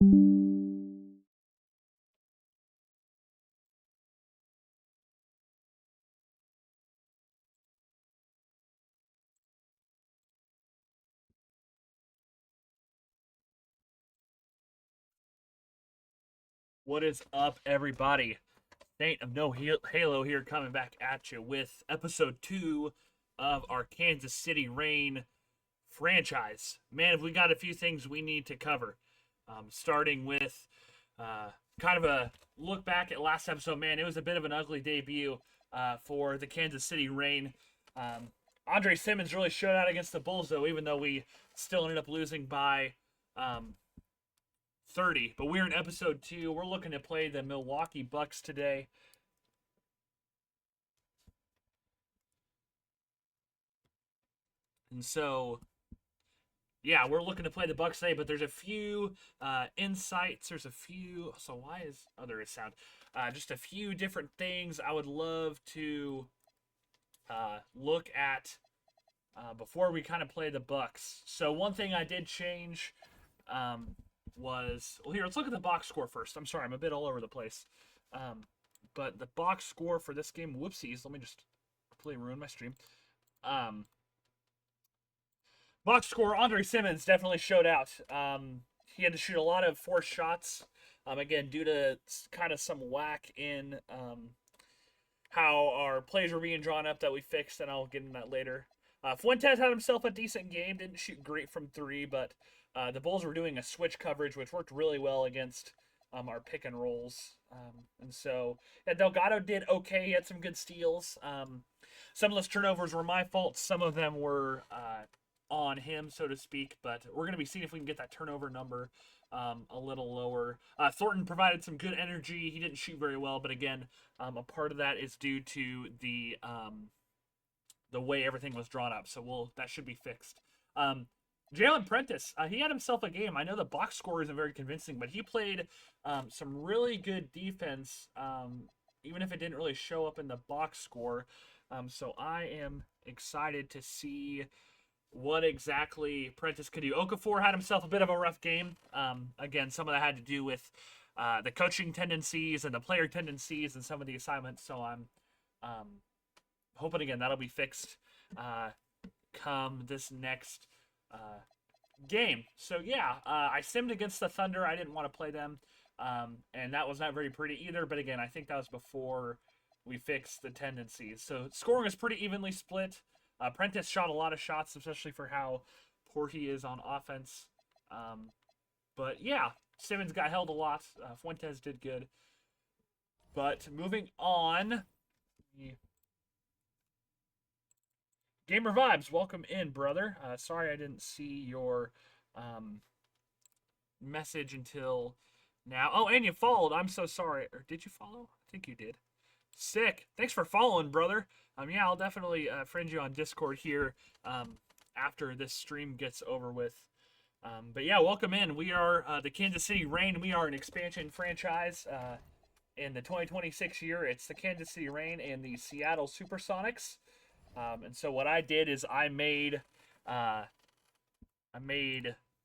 What is up, everybody? Saint of No Halo here, coming back at you with episode 2 of our Kansas City Reign franchise. Man, have we got a few things we need to cover. Starting with kind of a look back at last episode. Man, it was a bit of an ugly debut for the Kansas City Reign. Andre Simmons really showed out against the Bulls, though, even though we still ended up losing by 30. But we're in episode 2. We're looking to play the Milwaukee Bucks today. And so, yeah, we're looking to play the Bucks today, but there's a few insights. There's a few. So why is. Oh, there is sound. Just a few different things I would love to look at before we kind of play the Bucks. So one thing I did change was. Well, here, let's look at the box score first. I'm sorry, I'm a bit all over the place. But the box score for this game, whoopsies, let me just completely ruin my stream. Box score, Andre Simmons definitely showed out. He had to shoot a lot of forced shots, again, due to kind of some whack in how our plays were being drawn up that we fixed, and I'll get into that later. Fuentes had himself a decent game, didn't shoot great from 3, but the Bulls were doing a switch coverage, which worked really well against our pick and rolls. And so, yeah, Delgado did okay. He had some good steals. Some of those turnovers were my fault. Some of them were on him, so to speak. But we're going to be seeing if we can get that turnover number a little lower. Thornton provided some good energy. He didn't shoot very well, but again, a part of that is due to the way everything was drawn up. So that should be fixed. Jalen Prentice, he had himself a game. I know the box score isn't very convincing, but he played some really good defense, even if it didn't really show up in the box score. So I am excited to see what exactly Prentice could do. Okafor had himself a bit of a rough game. Again, some of that had to do with the coaching tendencies and the player tendencies and some of the assignments. So I'm hoping, again, that'll be fixed come this next game. So yeah, I simmed against the Thunder. I didn't want to play them, and that was not very pretty either. But again, I think that was before we fixed the tendencies. So scoring is pretty evenly split. Prentice shot a lot of shots, especially for how poor he is on offense. But yeah, Simmons got held a lot. Fuentes did good. But moving on. Gamer Vibes, welcome in, brother. Sorry I didn't see your message until now. Oh, and you followed. I'm so sorry. Or did you follow? I think you did. Sick. Thanks for following, brother. Yeah, I'll definitely friend you on Discord here after this stream gets over with. But yeah, welcome in. We are the Kansas City Reign. We are an expansion franchise in the 2026 year. It's the Kansas City Reign and the Seattle Supersonics. And so what I did is I made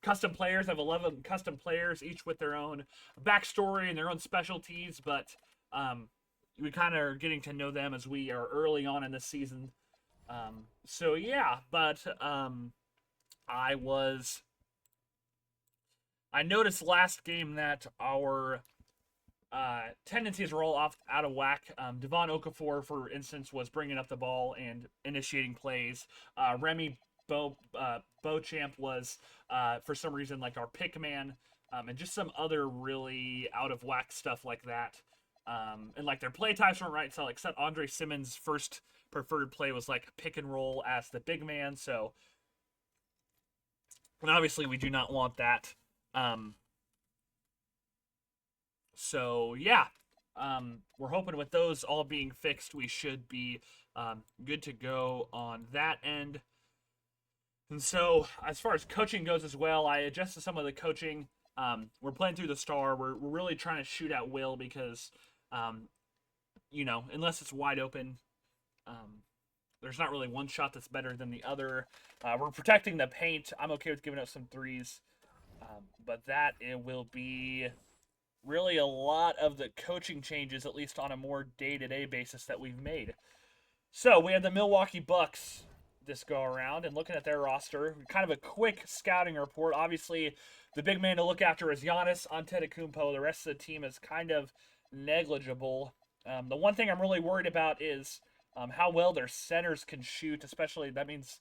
custom players. I have 11 custom players, each with their own backstory and their own specialties. But we kind of are getting to know them as we are early on in the season. So yeah, but I noticed last game that our tendencies were all out of whack. Devon Okafor, for instance, was bringing up the ball and initiating plays. Remy Beauchamp was, for some reason, like our pick man, and just some other really out of whack stuff like that. And like their play types weren't right. So like, except Andre Simmons' first preferred play was like pick and roll as the big man. So, and obviously we do not want that. So yeah, we're hoping with those all being fixed, we should be good to go on that end. And so as far as coaching goes as well, I adjusted some of the coaching. We're playing through the star. We're really trying to shoot at will because, unless it's wide open, there's not really one shot that's better than the other. We're protecting the paint. I'm okay with giving up some threes. But that it will be really a lot of the coaching changes, at least on a more day-to-day basis, that we've made. So we have the Milwaukee Bucks this go around, and looking at their roster, kind of a quick scouting report. Obviously, the big man to look after is Giannis Antetokounmpo. The rest of the team is kind of negligible. The one thing I'm really worried about is how well their centers can shoot, especially that means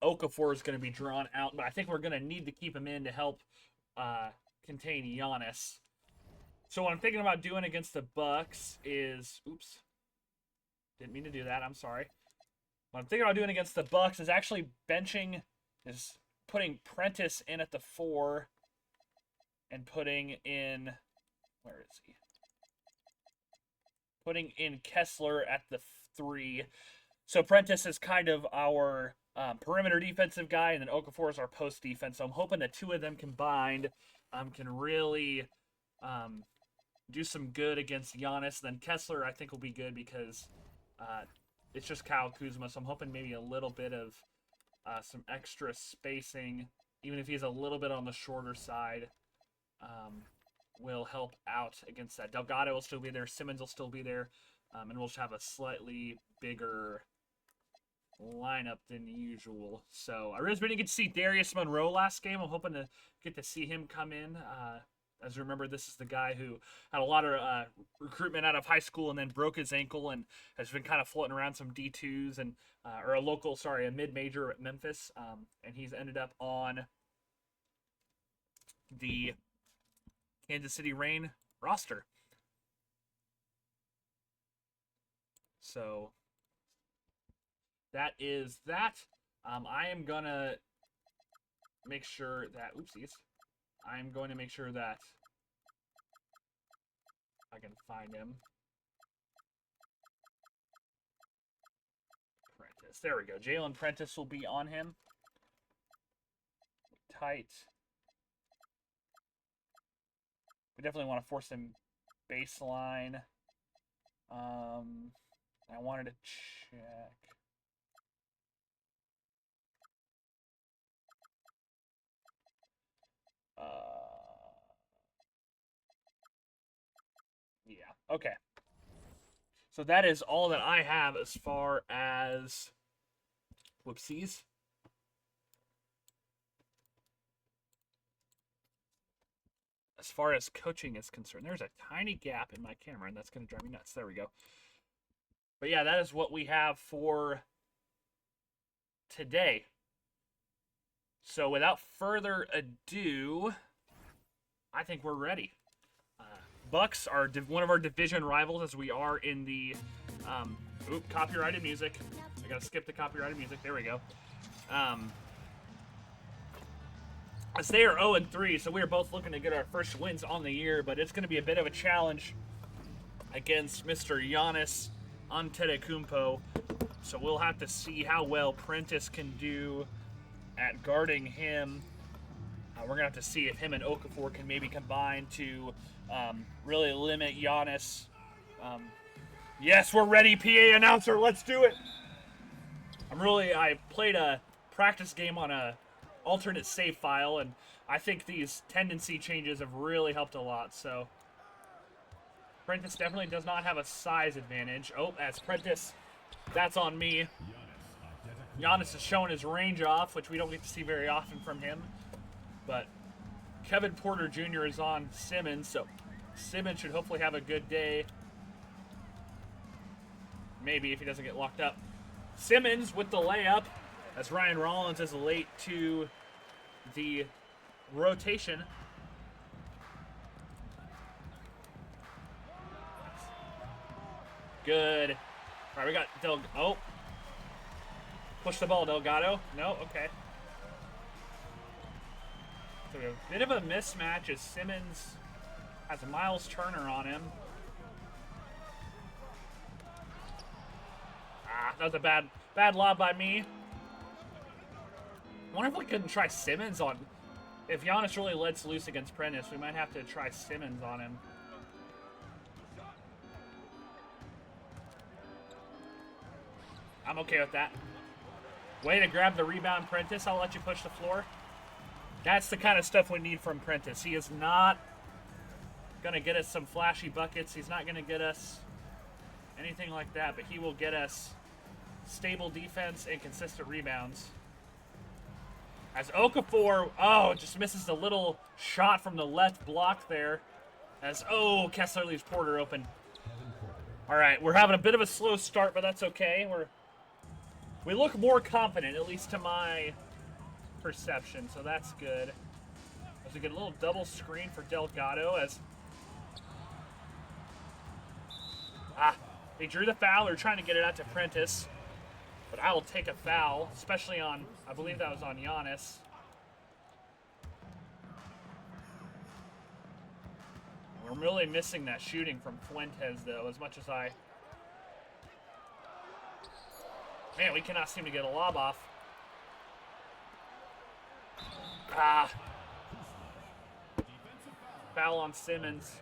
Okafor is going to be drawn out, but I think we're going to need to keep him in to help contain Giannis. So what I'm thinking about doing against the Bucks is, oops, didn't mean to do that. I'm sorry. What I'm thinking about doing against the Bucks is actually putting Prentice in at the 4 and putting in, where is he? Putting in Kessler at the 3. So Prentice is kind of our perimeter defensive guy, and then Okafor is our post defense. So I'm hoping the two of them combined can really do some good against Giannis. Then Kessler, I think, will be good because it's just Kyle Kuzma. So I'm hoping maybe a little bit of some extra spacing, even if he's a little bit on the shorter side, will help out against that. Delgado will still be there. Simmons will still be there. And we'll just have a slightly bigger lineup than usual. So I really didn't get to see Darius Monroe last game. I'm hoping to get to see him come in. As you remember, this is the guy who had a lot of recruitment out of high school and then broke his ankle and has been kind of floating around some D2s and or a mid-major at Memphis. And he's ended up on the Kansas City Reign roster. So that is that. I am going to make sure that, I'm going to make sure that I can find him. Prentice. There we go. Jalen Prentice will be on him. Tight. We definitely want to force him baseline. I wanted to check. Yeah, okay. So that is all that I have as far as whoopsies. As far as coaching is concerned, there's a tiny gap in my camera, and that's going to drive me nuts. There we go. But yeah, that is what we have for today. So without further ado, I think we're ready. Bucks are one of our division rivals, as we are in the copyrighted music. I gotta skip the copyrighted music. There we go. As they are 0-3, so we are both looking to get our first wins on the year, but it's going to be a bit of a challenge against Mr. Giannis Antetokounmpo. So we'll have to see how well Prentice can do at guarding him. We're going to have to see if him and Okafor can maybe combine to really limit Giannis. Yes, we're ready, PA announcer. Let's do it. I played a practice game on a alternate save file, and I think these tendency changes have really helped a lot. So Prentice definitely does not have a size advantage. Oh, as Prentice, that's on me. Giannis is showing his range off, which we don't get to see very often from him. But Kevin Porter Jr. is on Simmons, so Simmons should hopefully have a good day. Maybe if he doesn't get locked up. Simmons with the layup, as Ryan Rollins is late to the rotation. Good. All right, we got push the ball, Delgado. No, okay. So we have a bit of a mismatch as Simmons has a Miles Turner on him. That was a bad lob by me. I wonder if we couldn't try Simmons on... If Giannis really lets loose against Prentice, we might have to try Simmons on him. I'm okay with that. Way to grab the rebound, Prentice. I'll let you push the floor. That's the kind of stuff we need from Prentice. He is not going to get us some flashy buckets. He's not going to get us anything like that, but he will get us stable defense and consistent rebounds. As Okafor, just misses the little shot from the left block there. As, Kessler leaves Porter open. All right, we're having a bit of a slow start, but that's okay. We look more confident, at least to my perception, so that's good. As we get a little double screen for Delgado as... They drew the foul. They're trying to get it out to Prentice. But I will take a foul, especially on, I believe that was on Giannis. We're really missing that shooting from Fuentes, though, as much as I... Man, we cannot seem to get a lob off. Foul on Simmons.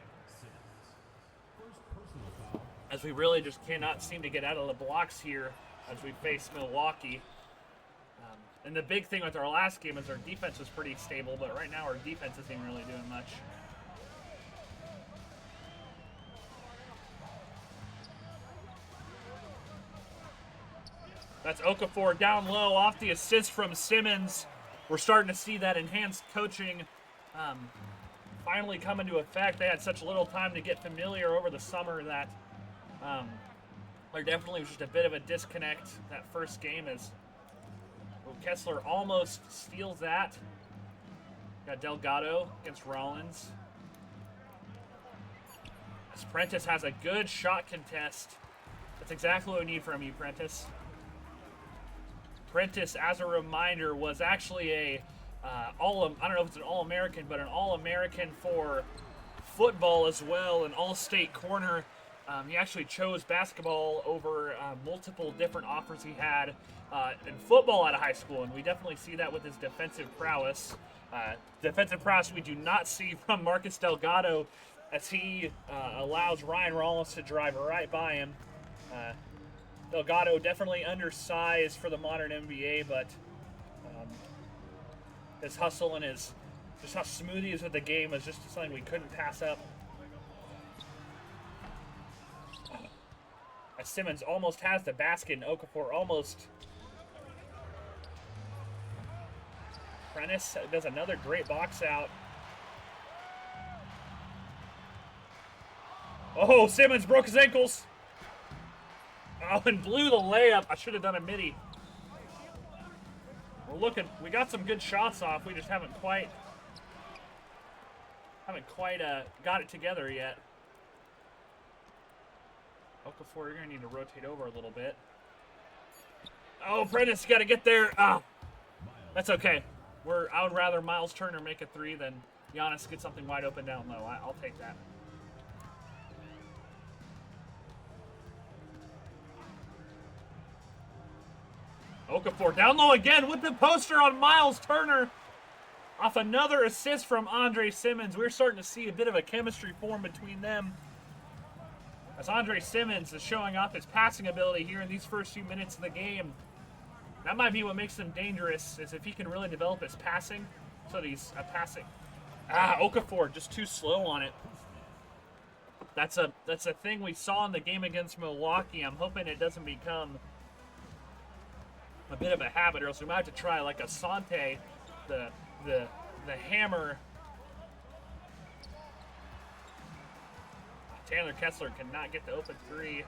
As we really just cannot seem to get out of the blocks here as we face Milwaukee. And the big thing with our last game is our defense was pretty stable, but right now our defense isn't really doing much. That's Okafor down low off the assist from Simmons. We're starting to see that enhanced coaching finally come into effect. They had such little time to get familiar over the summer that there definitely was just a bit of a disconnect that first game as Kessler almost steals that. Got Delgado against Rollins. As Prentice has a good shot contest. That's exactly what we need from you, Prentice. Prentice, as a reminder, was actually I don't know if it's an All-American, but an All-American for football as well, an All-State corner. He actually chose basketball over multiple different offers he had in football out of high school, and we definitely see that with his defensive prowess. Defensive prowess we do not see from Marcus Delgado as he allows Ryan Rollins to drive right by him. Delgado definitely undersized for the modern NBA, but his hustle and just how smooth he is with the game is just something we couldn't pass up. As Simmons almost has the basket, and Okafor almost. Prentice does another great box out. Oh, Simmons broke his ankles. Oh, and blew the layup. I should have done a midi. We got some good shots off. We just haven't quite got it together yet. Okafor, you're going to need to rotate over a little bit. Oh, Prentice, got to get there. That's okay. I would rather Miles Turner make a three than Giannis get something wide open down low. I'll take that. Okafor down low again with the poster on Miles Turner. Off another assist from Andre Simmons. We're starting to see a bit of a chemistry form between them. As Andre Simmons is showing off his passing ability here in these first few minutes of the game. That might be what makes him dangerous, is if he can really develop his passing. So that he's passing. Okafor just too slow on it. That's a thing we saw in the game against Milwaukee. I'm hoping it doesn't become a bit of a habit, or else we might have to try like a Sante, the hammer. Taylor Kessler cannot get the open three.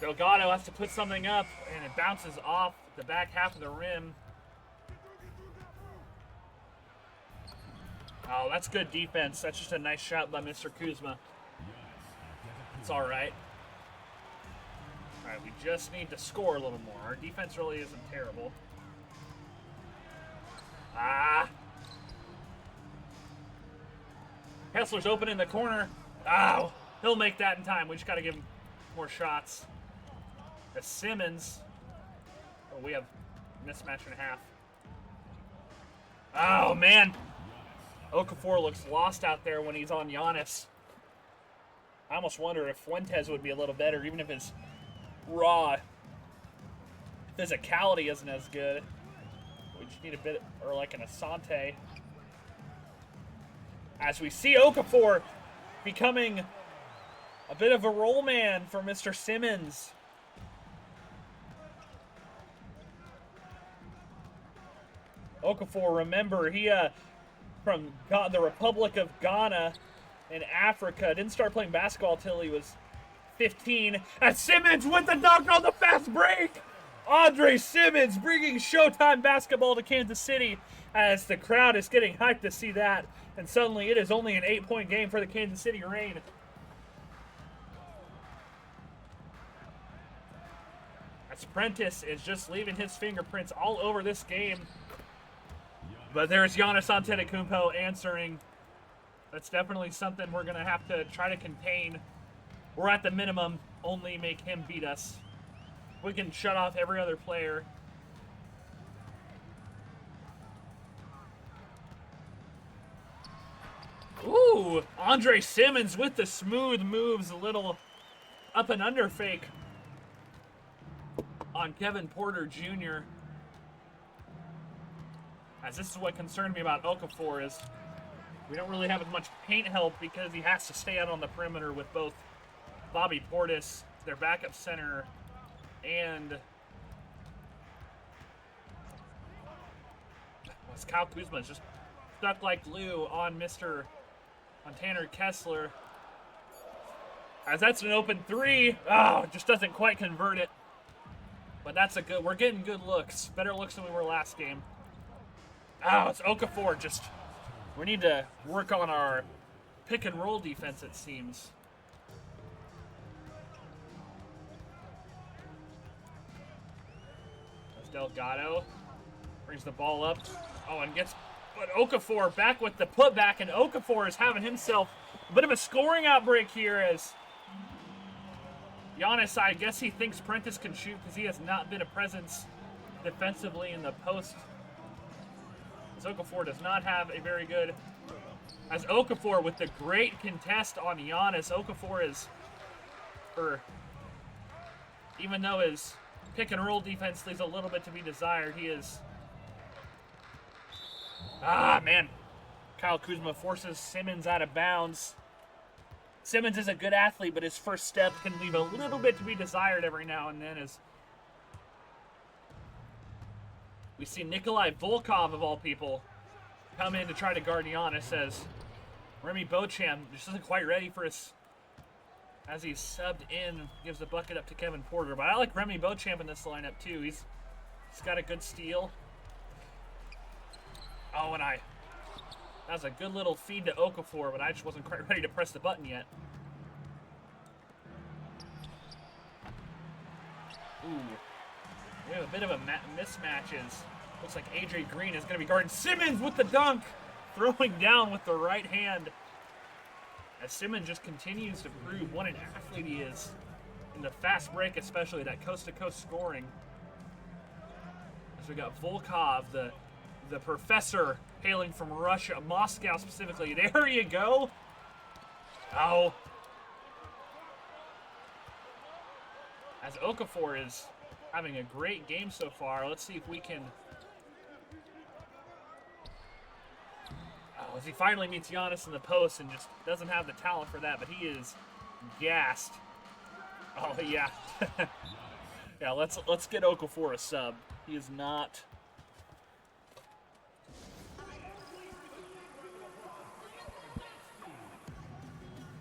Delgado has to put something up, and it bounces off the back half of the rim. Oh, that's good defense. That's just a nice shot by Mr. Kuzma. It's all right. All right, we just need to score a little more. Our defense really isn't terrible. Kessler's open in the corner. He'll make that in time. We just got to give him more shots. As Simmons. Oh, we have mismatch and a half. Oh, man. Okafor looks lost out there when he's on Giannis. I almost wonder if Fuentes would be a little better, even if his raw physicality isn't as good. We just need a bit, or like an Asante. As we see Okafor becoming a bit of a roll man for Mr. Simmons. Okafor, remember, he from the Republic of Ghana in Africa. Didn't start playing basketball till he was 15. As Simmons with the dunk on the fast break. Andre Simmons bringing Showtime basketball to Kansas City as the crowd is getting hyped to see that. And suddenly it is only an 8-point game for the Kansas City Reign. As Prentice is just leaving his fingerprints all over this game. But there's Giannis Antetokounmpo answering. That's definitely something we're going to have to try to contain. Or at the minimum, only make him beat us. We can shut off every other player. Ooh, Andre Simmons with the smooth moves, a little up and under fake on Kevin Porter Jr. As this is what concerned me about Okafor is we don't really have as much paint help because he has to stay out on the perimeter with both Bobby Portis, their backup center, and Kyle Kuzma is just stuck like glue on Tanner Kessler. As that's an open three. Oh, just doesn't quite convert it. But that's we're getting good looks. Better looks than we were last game. Oh, it's Okafor. We need to work on our pick and roll defense, it seems. As Delgado brings the ball up. Oh, and but Okafor back with the putback, and Okafor is having himself a bit of a scoring outbreak here as Giannis, I guess he thinks Prentice can shoot because he has not been a presence defensively in the post. As Okafor does not have a very good... As Okafor with the great contest on Giannis, Okafor is... Even though his pick and roll defense leaves a little bit to be desired, he is... Ah, man. Kyle Kuzma forces Simmons out of bounds. Simmons is a good athlete, but his first step can leave a little bit to be desired every now and then as we see Nikolai Volkov, of all people, come in to try to guard Giannis as Remy Beauchamp just isn't quite ready for his... As he's subbed in, gives the bucket up to Kevin Porter. But I like Remy Beauchamp in this lineup, too. He's got a good steal. Oh, and that was a good little feed to Okafor, but I just wasn't quite ready to press the button yet. Ooh. We have a bit of a mismatch. Looks like AJ Green is going to be guarding Simmons with the dunk. Throwing down with the right hand. As Simmons just continues to prove what an athlete he is. In the fast break especially, that coast-to-coast scoring. As we got Volkov, the professor hailing from Russia, Moscow specifically. There you go. Oh. As Okafor is having a great game so far. Let's see if we can... Oh, as he finally meets Giannis in the post and just doesn't have the talent for that, but he is gassed. Oh, yeah. Yeah, let's get Okafor a sub. He is not...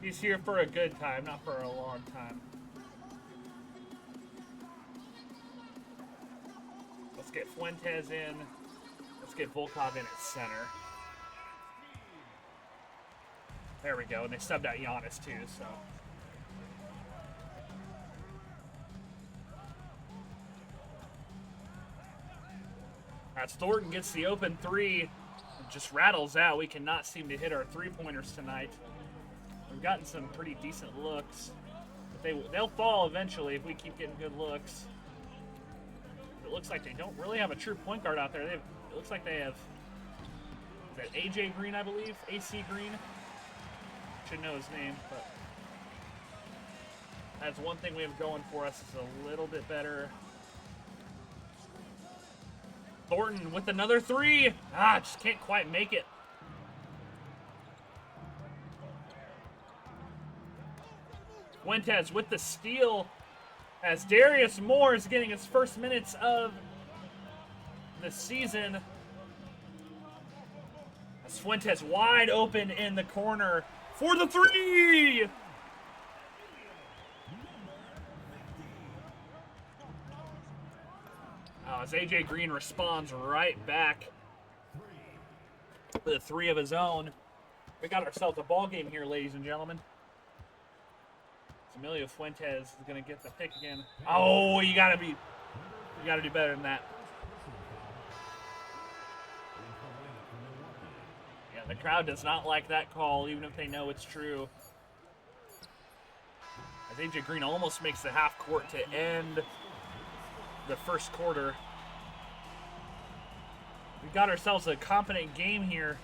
He's here for a good time, not for a long time. Let's get Fuentes in. Let's get Volkov in at center. There we go, and they subbed out Giannis too, so. As Thornton gets the open three, it just rattles out. We cannot seem to hit our three-pointers tonight. We've gotten some pretty decent looks. But they'll fall eventually if we keep getting good looks. It looks like they don't really have a true point guard out there. It looks like they have... Is that AJ Green, I believe? AC Green? Should know his name, but... That's one thing we have going for us is a little bit better Thornton with another three. Ah, just can't quite make it. Fuentes with the steal as Darius Moore is getting his first minutes of the season. As Fuentes wide open in the corner for the three. As AJ Green responds right back with a three of his own. We got ourselves a ball game here, ladies and gentlemen. Emilio Fuentes is going to get the pick again. Oh, you got to do better than that. Yeah, the crowd does not like that call, even if they know it's true. As AJ Green almost makes the half court to end the first quarter. We got ourselves a competent game here.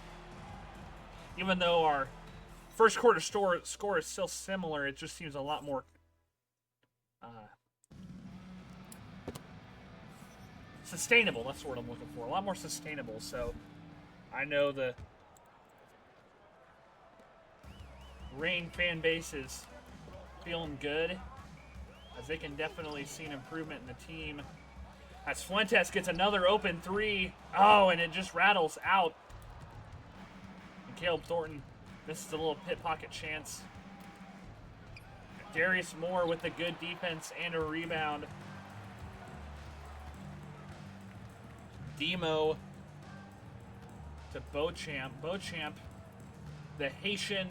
Even though our first quarter score is still similar, it just seems a lot more sustainable. That's the word I'm looking for. A lot more sustainable. So I know the Reign fan base is feeling good, as they can definitely see an improvement in the team. As Fuentes gets another open three. Oh, and it just rattles out. And Caleb Thornton misses a little pit pocket chance. Darius Moore with a good defense and a rebound. Demo to Beauchamp. Beauchamp, the Haitian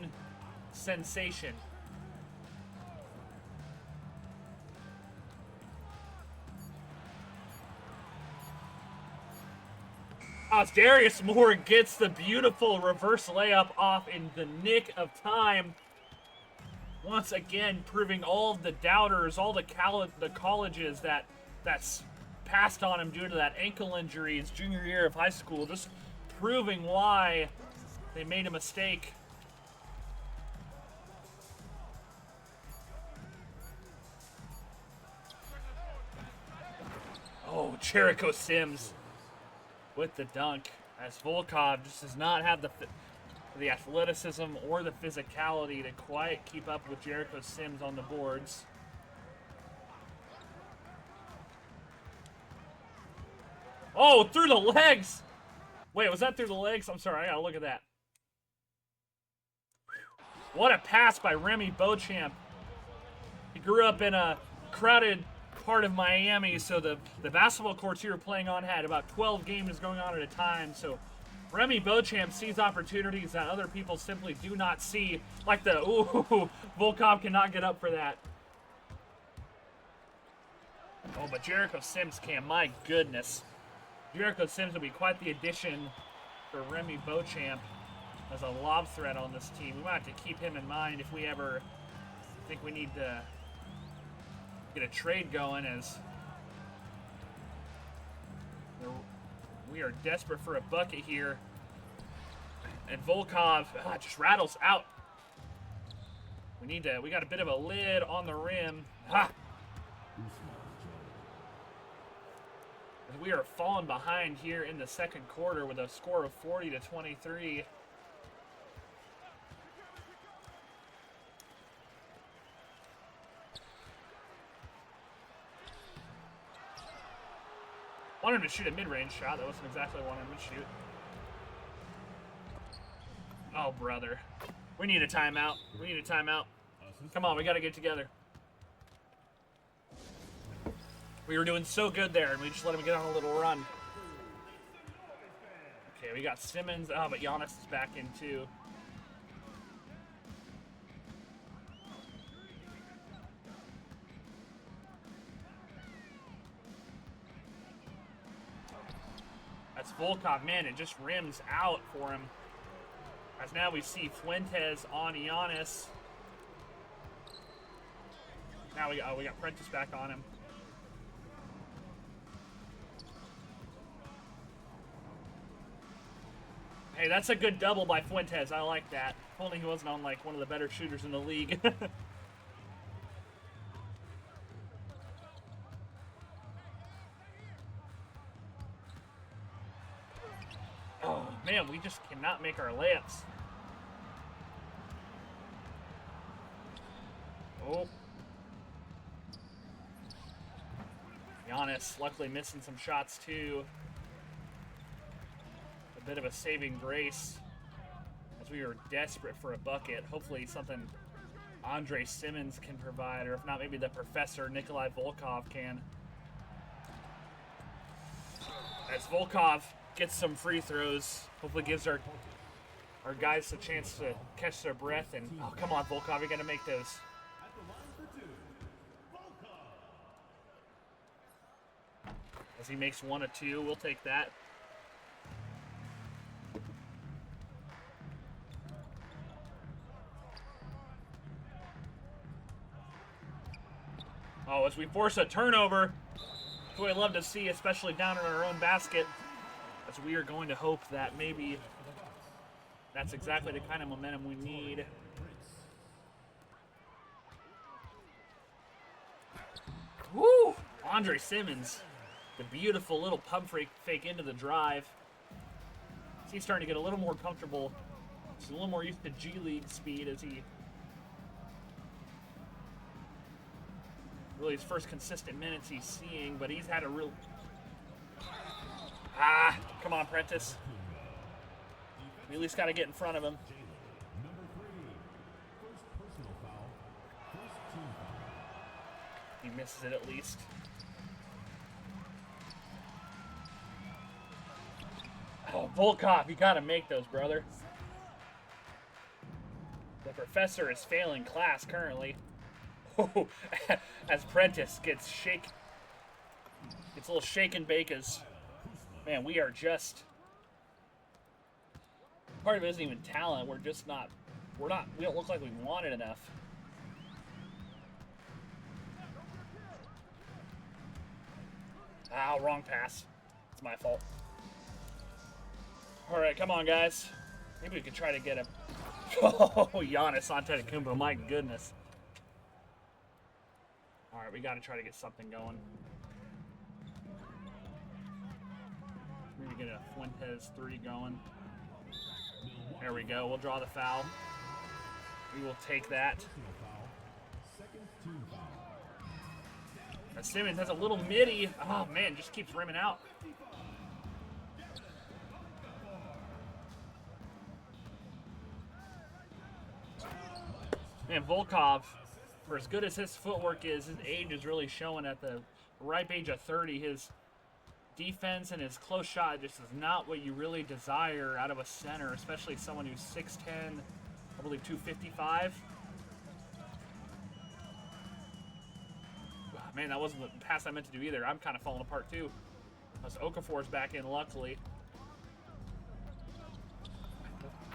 sensation. As Darius Moore gets the beautiful reverse layup off in the nick of time. Once again, proving all of the doubters, all the colleges that's passed on him due to that ankle injury his junior year of high school, just proving why they made a mistake. Oh, Jericho Sims with the dunk, as Volkov just does not have the athleticism or the physicality to quite keep up with Jericho Sims on the boards. Oh, through the legs! Wait, was that through the legs? I'm sorry, I gotta look at that. What a pass by Remy Beauchamp. He grew up in a crowded part of Miami, so the basketball courts you were playing on had about 12 games going on at a time, so Remy Beauchamp sees opportunities that other people simply do not see, like the, ooh, Volkov cannot get up for that. Oh, but Jericho Sims can, my goodness. Jericho Sims will be quite the addition for Remy Beauchamp as a lob threat on this team. We might have to keep him in mind if we ever think we need to get a trade going, as we are desperate for a bucket here. And Volkov just rattles out. We got a bit of a lid on the rim. Ha! We are falling behind here in the second quarter with a score of 40-23. Wanted him to shoot a mid-range shot. That wasn't exactly what I wanted him to shoot. Oh, brother. We need a timeout. We need a timeout. Come on, we got to get together. We were doing so good there, and we just let him get on a little run. Okay, we got Simmons. Oh, but Giannis is back in, too. That's Volkov. Man, it just rims out for him. As now we see Fuentes on Giannis. Now we got Prentice back on him. Hey, that's a good double by Fuentes. I like that. If only he wasn't on, like, one of the better shooters in the league. Man, we just cannot make our layups. Oh. Giannis luckily missing some shots too. A bit of a saving grace as we were desperate for a bucket. Hopefully something Andre Simmons can provide, or if not, maybe the professor Nikolai Volkov can. As Volkov gets some free throws, hopefully gives our guys a chance to catch their breath. And oh, come on, Volkov, you're gonna make those. As he makes 1 of 2, we'll take that. Oh, as we force a turnover, that's what I love to see, especially down in our own basket. As we are going to hope that maybe that's exactly the kind of momentum we need. Woo! Andre Simmons, the beautiful little pump fake into the drive. He's starting to get a little more comfortable. He's a little more used to G League speed as he really his first consistent minutes he's seeing, but he's had a real... Come on, Prentice. We at least got to get in front of him. He misses it at least. Oh, Volkov, you got to make those, brother. The professor is failing class currently. Oh, as Prentice gets a little shake and bake as, man, we are just, part of it isn't even talent, we don't look like we want it enough. Wrong pass. It's my fault. All right, come on, guys. Maybe we could try to get him. Oh, Giannis Antetokounmpo, my goodness. All right, we got to try to get something going. Maybe get a Fuentes 3 going. There we go. We'll draw the foul. We will take that. Now Simmons has a little midi. Oh, man, just keeps rimming out. Man, Volkov, for as good as his footwork is, his age is really showing at the ripe age of 30. His defense and his close shot just is not what you really desire out of a center, especially someone who's 6'10", I believe 255. Man, that wasn't the pass I meant to do either. I'm kind of falling apart too. As Okafor's back in, luckily.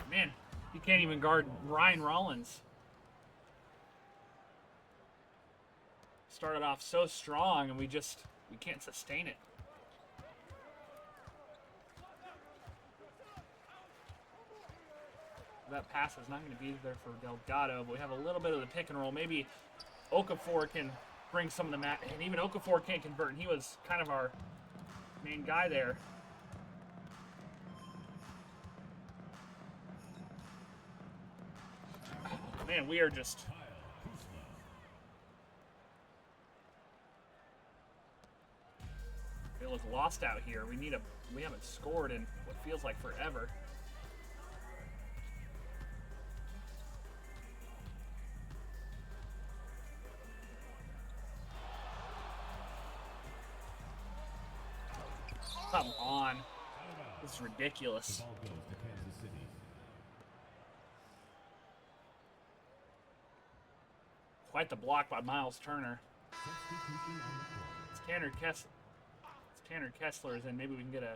Man, you can't even guard Ryan Rollins. Started off so strong, and we can't sustain it. That pass is not going to be there for Delgado, but we have a little bit of the pick and roll. Maybe Okafor can bring some of the match, and even Okafor can't convert, and he was kind of our main guy there. Man, we are just... It was lost out here. We haven't scored in what feels like forever. Come on. This is ridiculous. Quite the block by Miles Turner. It's Tanner Kessler is in. Maybe we can get a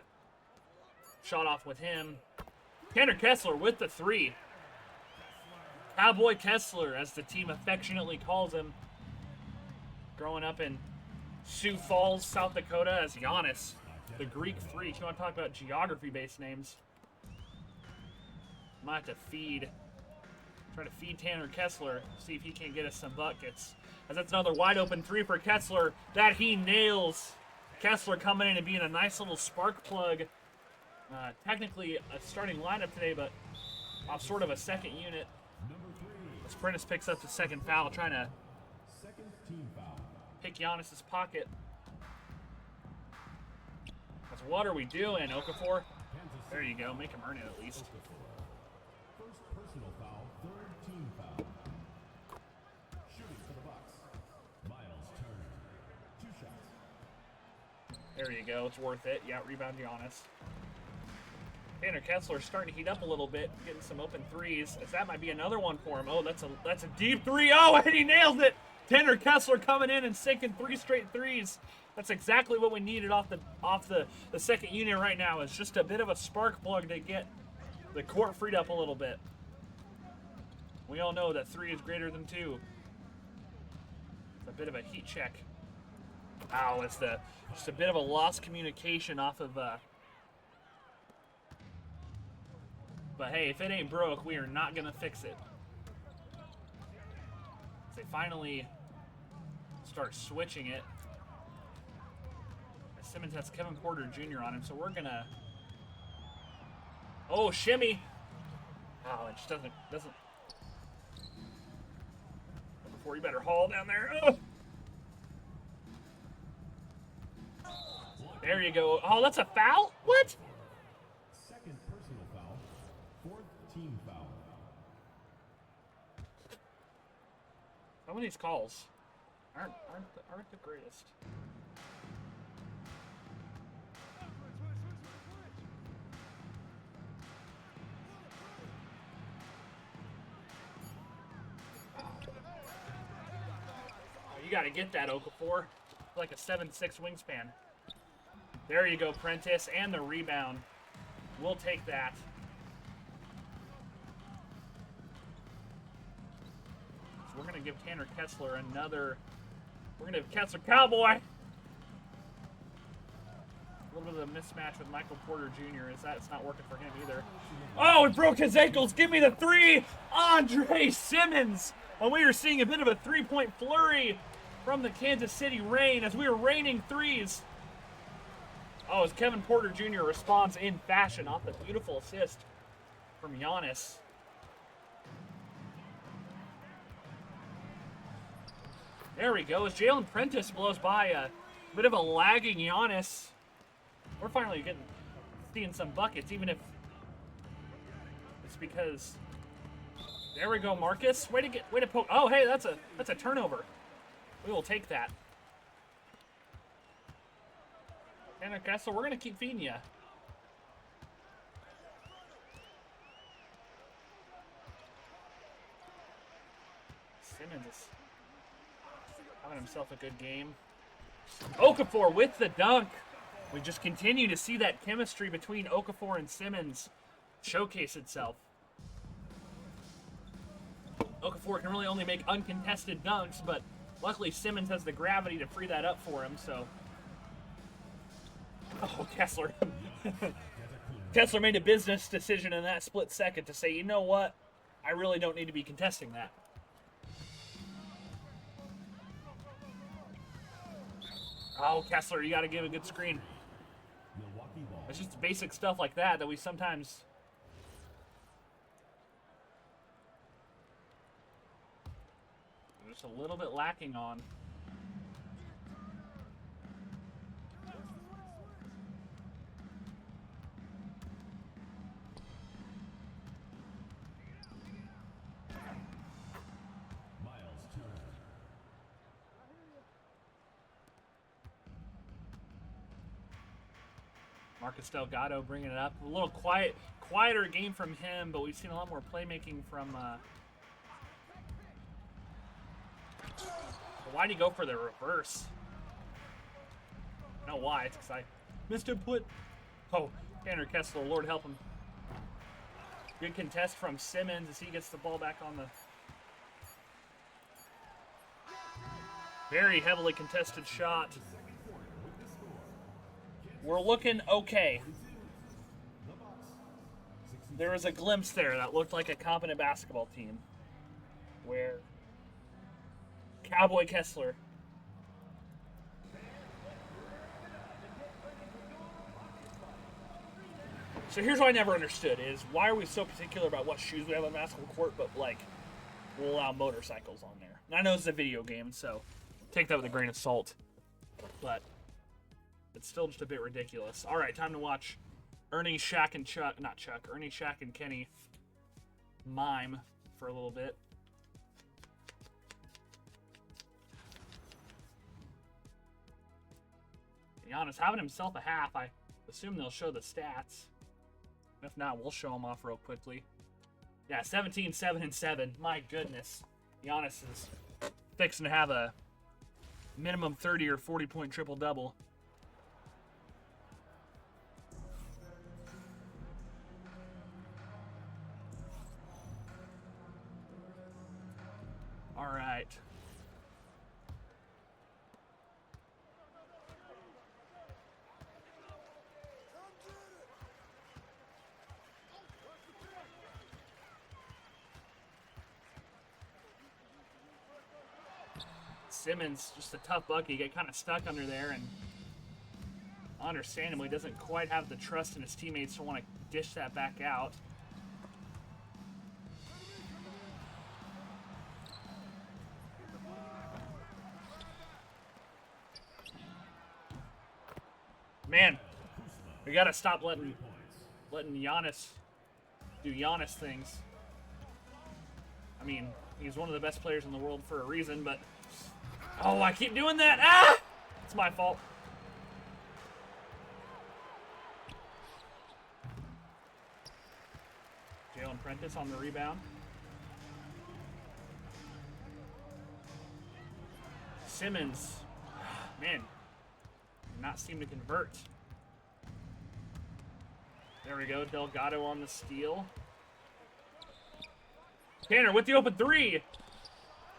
shot off with him. Tanner Kessler with the 3. Cowboy Kessler, as the team affectionately calls him. Growing up in Sioux Falls, South Dakota, as Giannis, the Greek freak. You want to talk about geography-based names? Might have to try to feed Tanner Kessler, see if he can't get us some buckets. As that's another wide open 3 for Kessler that he nails. Kessler coming in and being a nice little spark plug technically a starting lineup today, but off sort of a second unit. As Prentice picks up the second foul, trying to pick Giannis's pocket. That's what are we doing, Okafor? There you go, make him earn it at least. First personal foul, third team foul. Shooting for the Bucks, Miles Turner. 2 shots. There you go, it's worth it. Yeah, rebound Giannis. Tanner Kessler starting to heat up a little bit, getting some open threes. As that might be another one for him. Oh, that's a deep three. Oh, and he nailed it. Tanner Kessler coming in and sinking 3 straight threes. That's exactly what we needed off the second unit right now. It's just a bit of a spark plug to get the court freed up a little bit. We all know that 3 is greater than 2. It's a bit of a heat check. Wow, it's just a bit of a lost communication off of. But hey, if it ain't broke, we are not gonna fix it. They finally start switching it. Simmons has Kevin Porter Jr. on him, so we're gonna. Oh, shimmy! Oh, it just doesn't. Before you better haul down there. Oh. There you go. Oh, that's a foul? What? Second personal foul, fourth team foul. Some of these calls aren't the greatest. You got to get that, Okafor. Like a 7'6" wingspan. There you go, Prentice, and the rebound. We'll take that. So we're going to give Tanner Kessler another. We're going to give Kessler Cowboy. A little bit of a mismatch with Michael Porter Jr. It's not working for him either. Oh, it broke his ankles. Give me the 3. Andre Simmons. And we are seeing a bit of a 3-point flurry from the Kansas City Reign as we are raining 3s. Oh, as Kevin Porter Jr. responds in fashion off the beautiful assist from Giannis. There we go. As Jalen Prentice blows by a bit of a lagging Giannis. We're finally seeing some buckets, even if it's because. There we go, Marcus. Way to poke. Oh, hey, that's a turnover. We will take that. Tanner Kessler, we're gonna keep feeding you. Simmons is having himself a good game. Okafor with the dunk. We just continue to see that chemistry between Okafor and Simmons showcase itself. Okafor can really only make uncontested dunks, but luckily Simmons has the gravity to free that up for him, so. Oh, Kessler. Kessler made a business decision in that split second to say, you know what? I really don't need to be contesting that. Oh, Kessler, you got to give a good screen. It's just basic stuff like that we sometimes. Just a little bit lacking on. Miles Turner. Marcus Delgado bringing it up. A little quieter game from him, but we've seen a lot more playmaking from. Why'd he go for the reverse? I don't know why. It's because I missed input. Oh, Tanner Kessler, Lord help him. Good contest from Simmons as he gets the ball back on the. Very heavily contested shot. We're looking okay. There was a glimpse there that looked like a competent basketball team. Where Cowboy Kessler. So here's what I never understood is why are we so particular about what shoes we have on the basketball court, but like we'll allow motorcycles on there. And I know it's a video game, so take that with a grain of salt. But it's still just a bit ridiculous. All right, time to watch Ernie, Shaq, and Chuck. Not Chuck. Ernie, Shaq, and Kenny mime for a little bit. Giannis having himself a half. I assume they'll show the stats. If not, we'll show them off real quickly. Yeah, 17, 7, and 7. My goodness. Giannis is fixing to have a minimum 30 or 40-point triple-double. All right. Simmons, just a tough bucket. Get kind of stuck under there, and understandably doesn't quite have the trust in his teammates to want to dish that back out. Man, we gotta stop letting Giannis do Giannis things. I mean, he's one of the best players in the world for a reason, but oh, I keep doing that. Ah! It's my fault. Jalen Prentice on the rebound. Simmons, man, not seem to convert. There we go, Delgado on the steal. Tanner with the open three.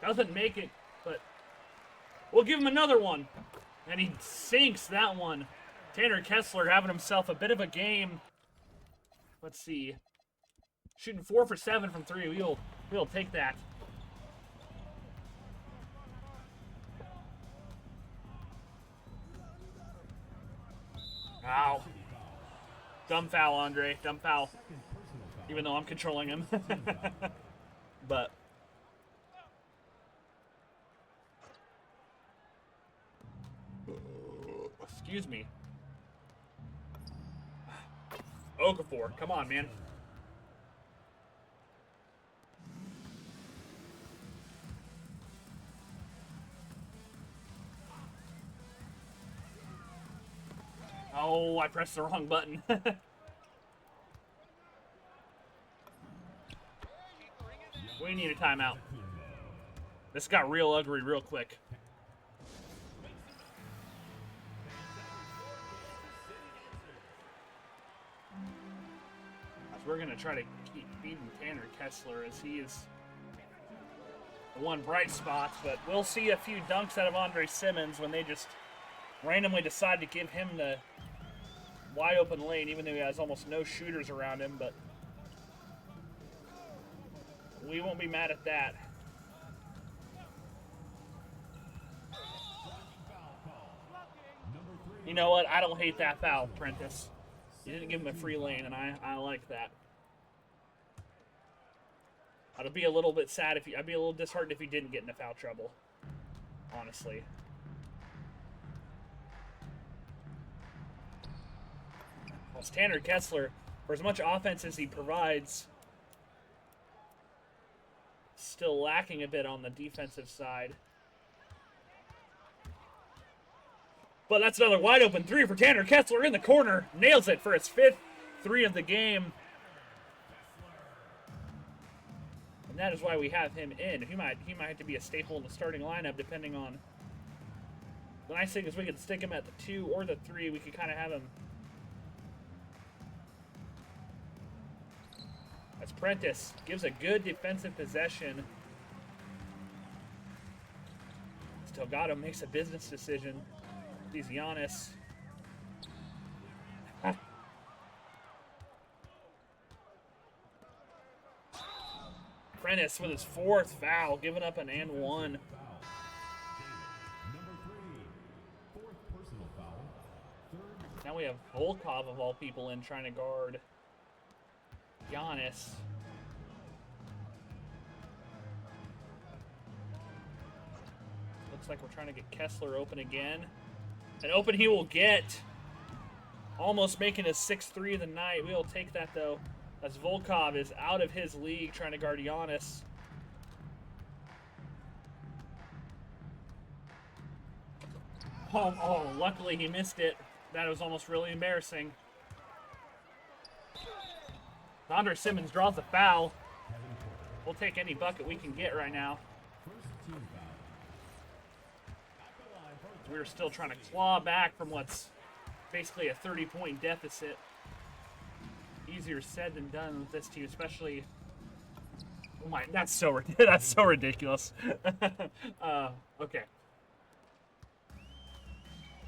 Doesn't make it, but we'll give him another one. And he sinks that one. Tanner Kessler having himself a bit of a game. Let's see. Shooting 4 for 7 from 3. We'll take that. Ow. Dumb foul, Andre. Dumb foul. Even though I'm controlling him. But excuse me. Okafor, come on, man. Oh, I pressed the wrong button. We need a timeout. This got real ugly real quick. We're going to try to keep beating Tanner Kessler as he is the one bright spot, but we'll see a few dunks out of Andre Simmons when they just randomly decide to give him the wide open lane, even though he has almost no shooters around him, but we won't be mad at that. You know what? I don't hate that foul, Prentice. You didn't give him a free lane, and I like that. I'd be a little bit sad I'd be a little disheartened if he didn't get into foul trouble, honestly. Well, Tanner Kessler, for as much offense as he provides, still lacking a bit on the defensive side. But that's another wide open three for Tanner Kessler in the corner. Nails it for his 5th 3 of the game. And that is why we have him in. He might have to be a staple in the starting lineup depending on. The nice thing is we could stick him at the 2 or the 3. We could kind of have him. As Prentice gives a good defensive possession. Delgado makes a business decision. He's Giannis. Prentice with his 4th foul, giving up an and 1. Now we have Volkov of all people in trying to guard Giannis. Looks like we're trying to get Kessler open again. An open he will get. Almost making his 6-3 of the night. We'll take that, though, as Volkov is out of his league trying to guard Giannis. Oh, luckily he missed it. That was almost really embarrassing. Andre Simmons draws the foul. We'll take any bucket we can get right now. We're still trying to claw back from what's basically a 30-point deficit. Easier said than done with this team, especially. Oh my, that's so ridiculous. Okay.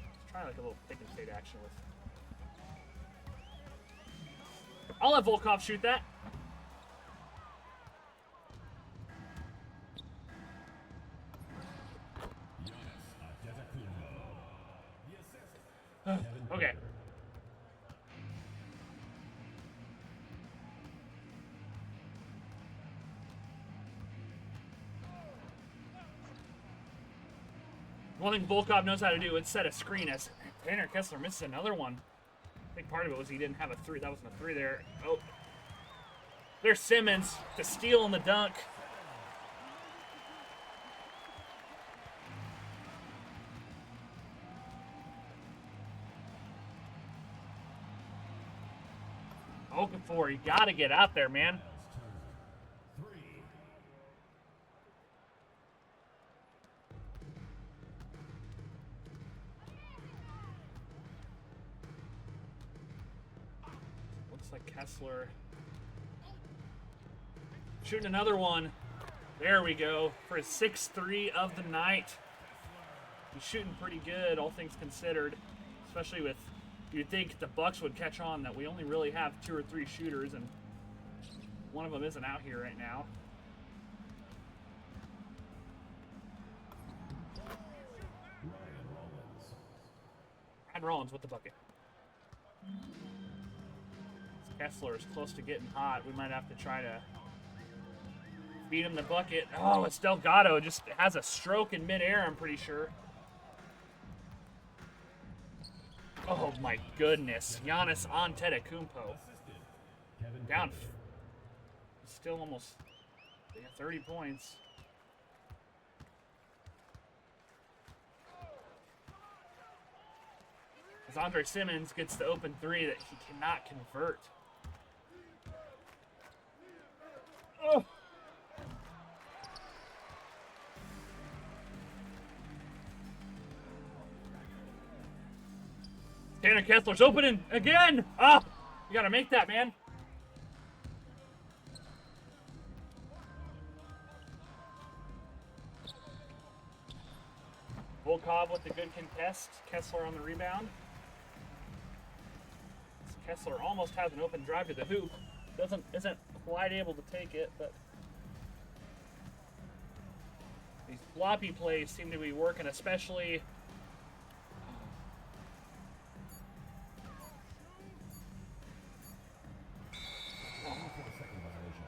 Let's try like a little pick and fade action with. I'll let Volkov shoot that. Okay. One thing Volkov knows how to do is set a screen. As Tanner Kessler misses another one. I think part of it was he didn't have a three. That wasn't a three there. Oh. There's Simmons to steal in the dunk. Okafor, you gotta get out there, man. Looks like Kessler shooting another one. There we go for his 6-3 of the night. He's shooting pretty good, all things considered, especially with. You'd think the Bucks would catch on that we only really have 2 or 3 shooters, and one of them isn't out here right now. Ryan Rollins with the bucket. Kessler is close to getting hot. We might have to try to feed him the bucket. Oh, it's Delgado. Just has a stroke in midair, I'm pretty sure. Oh my goodness. Giannis Antetokounmpo. Down. Still almost 30 points. As Andre Simmons gets the open three that he cannot convert. Oh. Tanner Kessler's opening again. Ah, you gotta make that, man. Volkov with the good contest. Kessler on the rebound. Kessler almost has an open drive to the hoop. Isn't quite able to take it, but these floppy plays seem to be working, especially.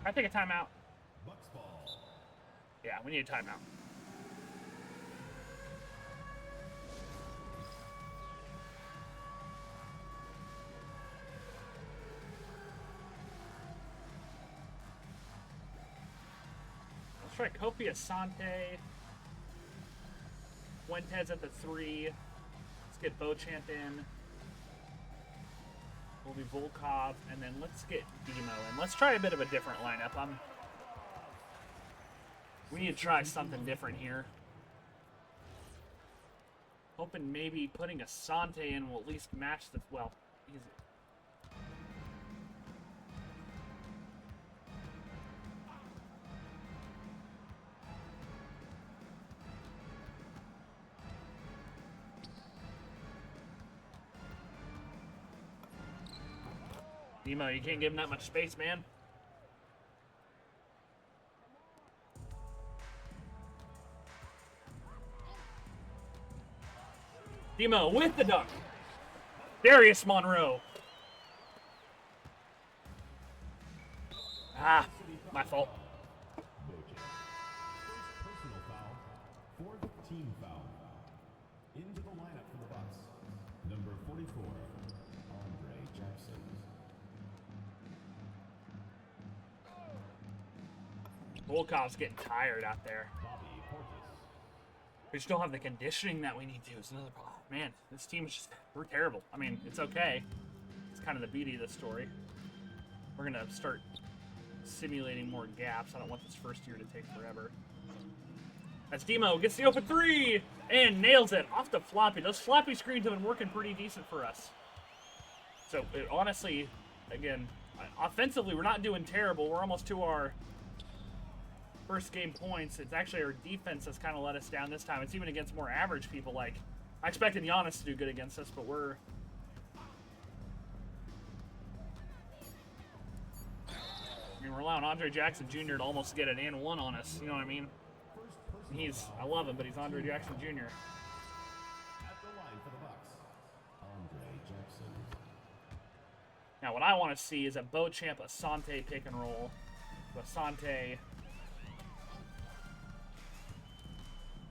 I take a timeout. Yeah, we need a timeout. Let's try Kofi Asante. Fuentes at the 3. Let's get Beauchamp in. Will be Volkov, and then let's get Demo in. Let's try a bit of a different lineup. We need to try something different here. Hoping maybe putting Asante in will at least match the, well, easy. Demo, you can't give him that much space, man. Demo with the dunk. Darius Monroe. Ah, my fault. Bojan. First personal foul, fourth team foul. Into the lineup for the Bucks. Number 44, Andre Jackson. Volkov's getting tired out there. Bobby Portis. We just don't have the conditioning that we need to. It's another problem. Man, this team is just, we're terrible. I mean, it's okay. It's kind of the beauty of the story. We're going to start simulating more gaps. I don't want this first year to take forever. As Demo gets the open three and nails it off the floppy. Those floppy screens have been working pretty decent for us. So, honestly, again, offensively, we're not doing terrible. We're almost to our first game points. It's actually our defense has kind of let us down this time. It's even against more average people. Like, I expected Giannis to do good against us, but we're... I mean, we're allowing Andre Jackson Jr. to almost get an and one on us. You know what I mean? I love him, but he's Andre Jackson Jr. At the line for the Bucks, Andre Jackson. Now, what I want to see is a Beauchamp Asante pick and roll. Asante.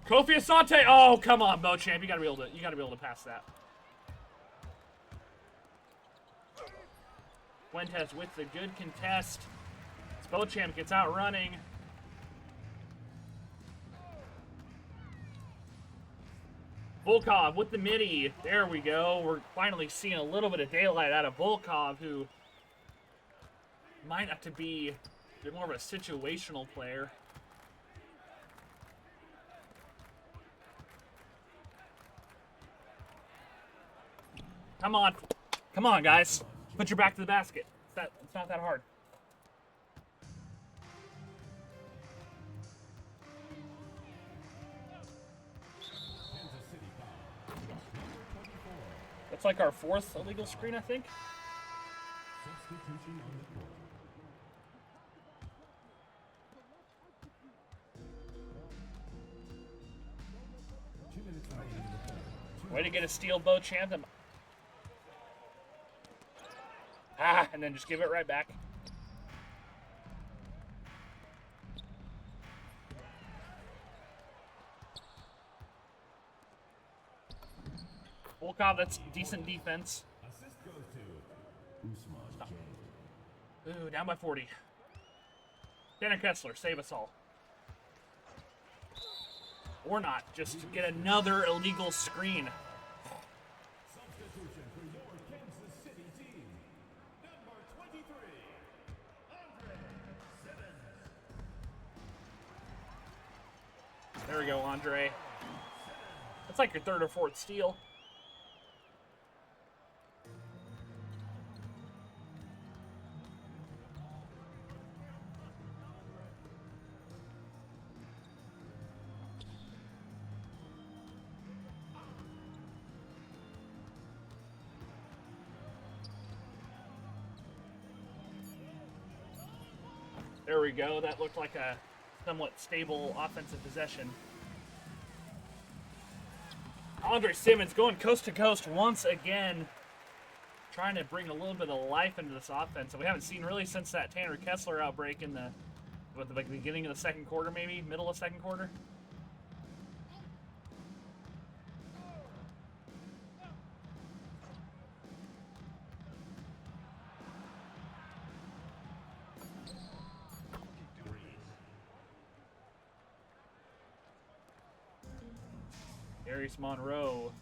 Kofi Asante. Oh, come on, Beauchamp. You gotta be able to pass that. Fuentes with the good contest. As Beauchamp gets out running. Volkov with the midi. There we go. We're finally seeing a little bit of daylight out of Volkov, who might have to be more of a situational player. Come on. Come on, guys. Put your back to the basket. It's not that hard. That's like our fourth illegal screen, I think. Substitution on the court. Way to get a steal, Beauchamp. Ah, and then just give it right back. Volkov, that's decent defense. Assist goes to Usman J. Ooh, down by 40. Tanner Kessler, save us all. Or not, just to get another illegal screen. Substitution for your Kansas City team. Number 23, Andre Simmons. There we go, Andre. That's like your third or fourth steal. There we go. That looked like a somewhat stable offensive possession. Andre Simmons going coast to coast once again, trying to bring a little bit of life into this offense that we haven't seen really since that Tanner Kessler outbreak in the beginning of the second quarter, maybe middle of second quarter. Darius Monroe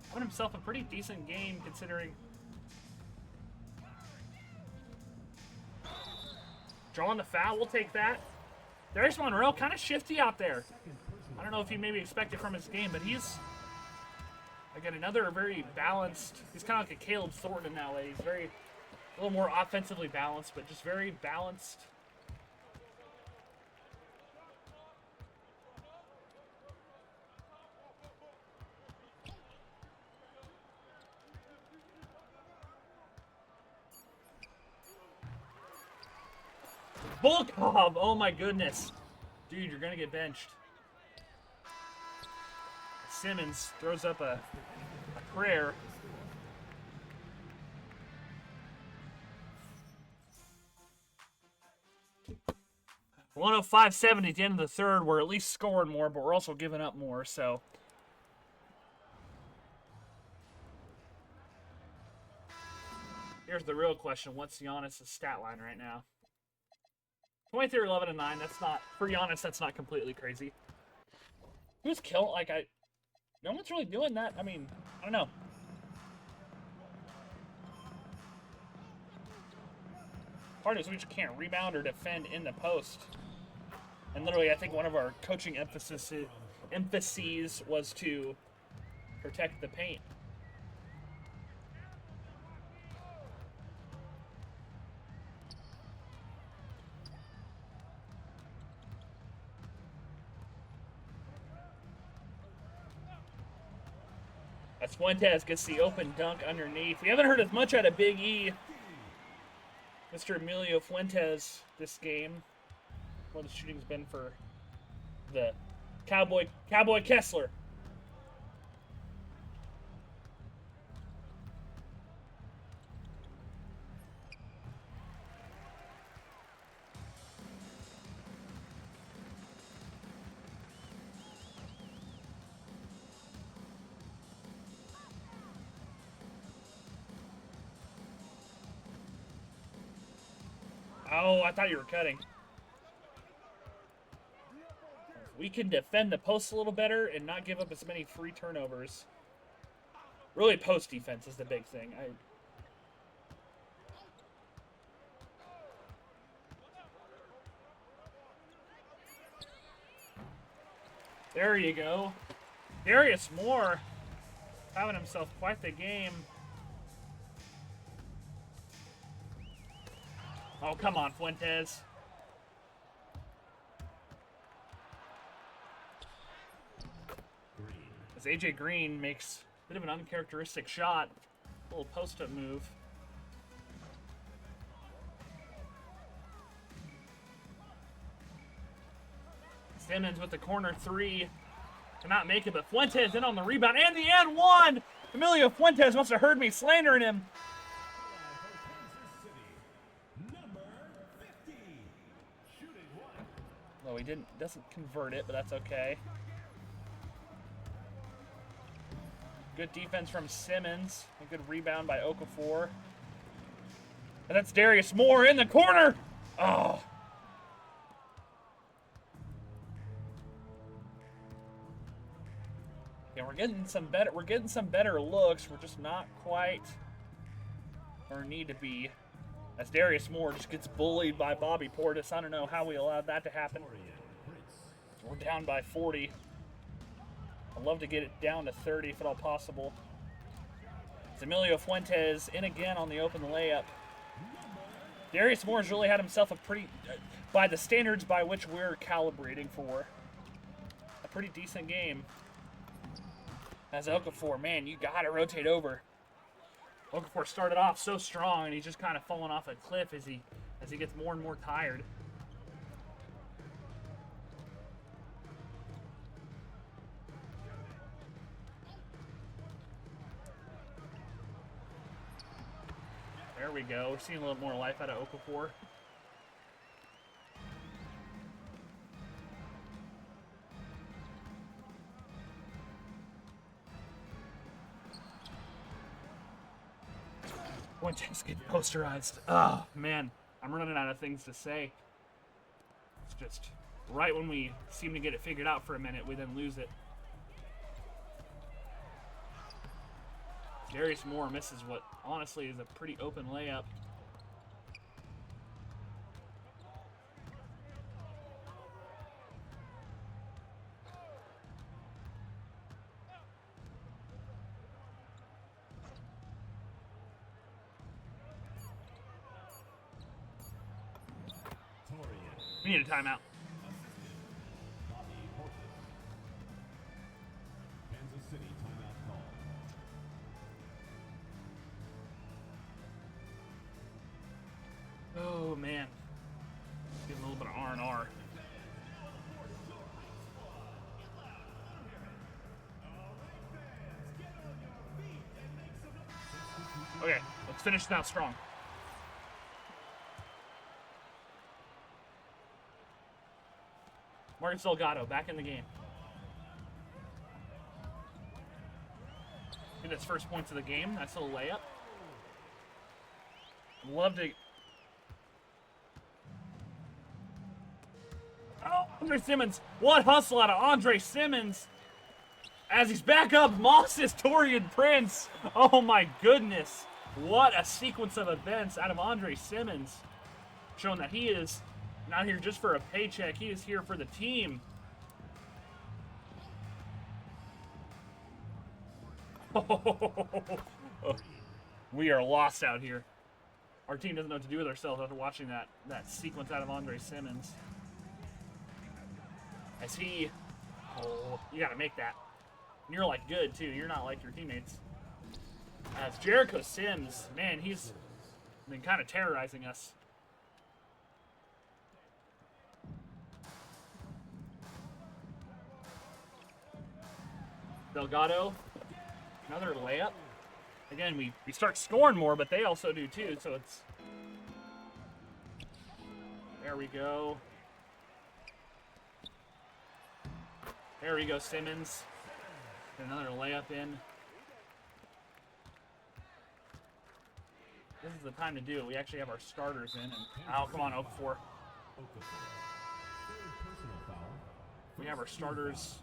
having himself a pretty decent game considering. Drawing the foul, we'll take that. Darius Monroe kind of shifty out there. I don't know if you maybe expect it from his game, but he's, again, another very balanced. He's kind of like a Caleb Thornton in that way. He's a little more offensively balanced, but just very balanced. Volkov! Oh my goodness. Dude, you're going to get benched. Simmons throws up a prayer. 105-70 at the end of the third. We're at least scoring more, but we're also giving up more, so. Here's the real question. What's Giannis' stat line right now? 23, 11, and 9. That's not, for Giannis, that's not completely crazy. Who's killing, like, no one's really doing that. I mean, I don't know. Part is we just can't rebound or defend in the post. And literally, I think one of our coaching emphases was to protect the paint. As Fuentes gets the open dunk underneath. We haven't heard as much out of Big E, Mr. Emilio Fuentes, this game. Well, the shooting's been for the Cowboy Kessler. Oh, I thought you were cutting. We can defend the post a little better and not give up as many free turnovers. Really, post defense is the big thing. There you go. Darius Moore having himself quite the game. Oh, come on, Fuentes. As AJ Green makes a bit of an uncharacteristic shot. A little post-up move. Simmons with the corner three. Cannot make it, but Fuentes in on the rebound. And the and one! Emilio Fuentes must have heard me slandering him. Well, he doesn't convert it, but that's okay. Good defense from Simmons. A good rebound by Okafor. And that's Darius Moore in the corner. Oh. Yeah, we're getting some better looks. We're just not quite where we need to be. As Darius Moore just gets bullied by Bobby Portis. I don't know how we allowed that to happen. We're down by 40. I'd love to get it down to 30 if at all possible. It's Emilio Fuentes in again on the open layup. Darius Moore's really had himself a pretty, by the standards by which we're calibrating for, a pretty decent game. As Okafor, man, you gotta rotate over. Okafor started off so strong, and he's just kind of falling off a cliff as he gets more and more tired. There we go. We're seeing a little more life out of Okafor. Fuentes getting posterized. Oh, man. I'm running out of things to say. It's just right when we seem to get it figured out for a minute, we then lose it. Darius Moore misses what honestly is a pretty open layup. We need a timeout. Kansas City timeout call. Oh man, get a little bit of R&R. Okay, let's finish now strong. Marcus Delgado back in the game. Get his first points of the game. Nice little layup. Love to. Oh, Andre Simmons. What hustle out of Andre Simmons. As he's back up, Moss's Torian Prince. Oh my goodness. What a sequence of events out of Andre Simmons. Showing that he is not here just for a paycheck. He is here for the team. We are lost out here. Our team doesn't know what to do with ourselves after watching that sequence out of Andre Simmons. As he... Oh, you got to make that. And you're, like, good, too. You're not like your teammates. As Jericho Sims, man, he's been kind of terrorizing us. Delgado, another layup. Again, we start scoring more, but they also do too, so it's... There we go. There we go, Simmons. Another layup in. This is the time to do it. We actually have our starters in. And, oh, come on, Okafor. We have our starters,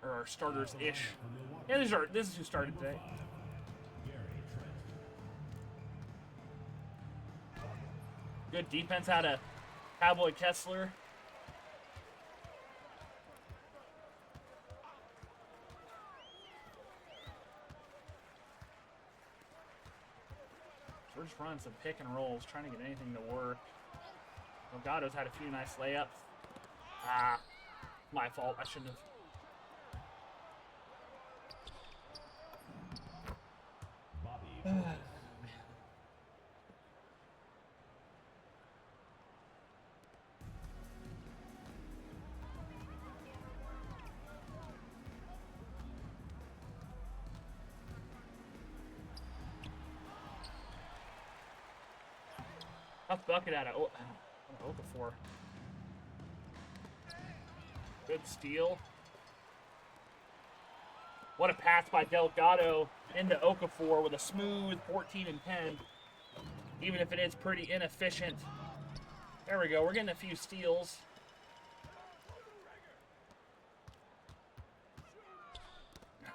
or our starters-ish. Yeah, this is who started today. Good defense out of Cowboy Kessler. We're just running some pick and rolls, trying to get anything to work. Delgado's had a few nice layups. Ah, my fault. I shouldn't have. Tough bucket out of Okafor. Good steal. What a pass by Delgado into Okafor with a smooth 14 and 10. Even if it is pretty inefficient. There we go. We're getting a few steals.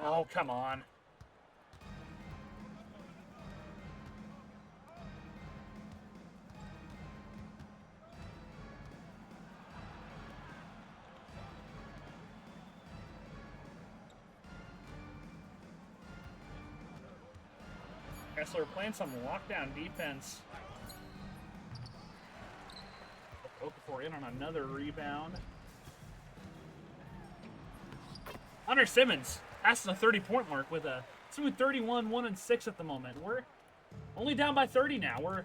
Oh, come on. Kessler playing some lockdown defense. Okafor in on another rebound. Andre Simmons passing the 30-point mark with a smooth 31, 1-6 at the moment. We're only down by 30 now.